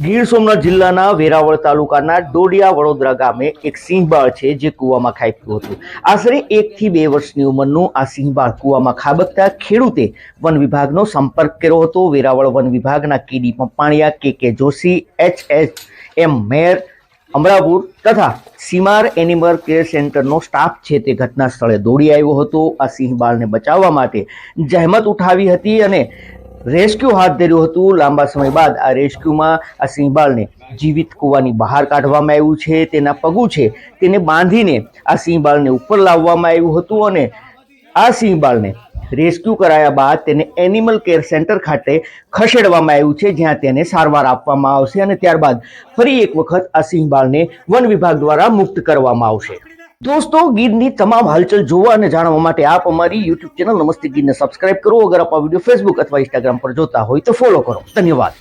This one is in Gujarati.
ગીર સોમનાથ જિલ્લાના વેરાવળ તાલુકાના ડોડિયા વડોદરા ગામે એક સિંહબાળ છે જે કૂવામાં ખાબક્યું હતું. આશરે 1 થી 2 વર્ષની ઉંમરનું આ સિંહબાળ કૂવામાં ખાબકતા ખેડૂતે વન વિભાગનો સંપર્ક કર્યો હતો. વેરાવળ વન વિભાગના કેડી પંપાણિયા, કે જોશી, HSM મેર, અમરાપુર તથા સીમાર એનિમલ કેર સેન્ટરનો સ્ટાફ છે તે ઘટના સ્થળે દોડી આવ્યો હતો. આ સિંહબાળને બચાવવા માટે જહેમત ઉઠાવી હતી અને રેસ્ક્યુ હાથ ધર્યું હતું. લાંબા સમય બાદ આ રેસ્ક્યુમાં આ સિંહબાળને જીવિત કૂવાની બહાર કાઢવામાં આવ્યું છે. તેના પગું છે તેને બાંધીને આ સિંહબાળને ઉપર લાવવામાં આવ્યું હતું અને આ સિંહબાળને રેસ્ક્યુ કરાયા બાદ તેને એનિમલ કેર સેન્ટર ખાતે ખસેડવામાં આવ્યું છે, જ્યાં તેને સારવાર આપવામાં આવશે અને ત્યારબાદ ફરી એક વખત આ સિંહબાળને વન વિભાગ દ્વારા મુક્ત કરવામાં આવશે. दोस्तों, ગીરની તમામ હલચલ જોવા અને જાણવા માટે આપ અમારી YouTube ચેનલ નમસ્તે ગીરને સબસ્ક્રાઇબ કરો. અગર આપ આ વિડીયો ફેસબુક અથવા ઇન્સ્ટાગ્રામ પર જોતા હોય તો ફોલો કરો. ધન્યવાદ.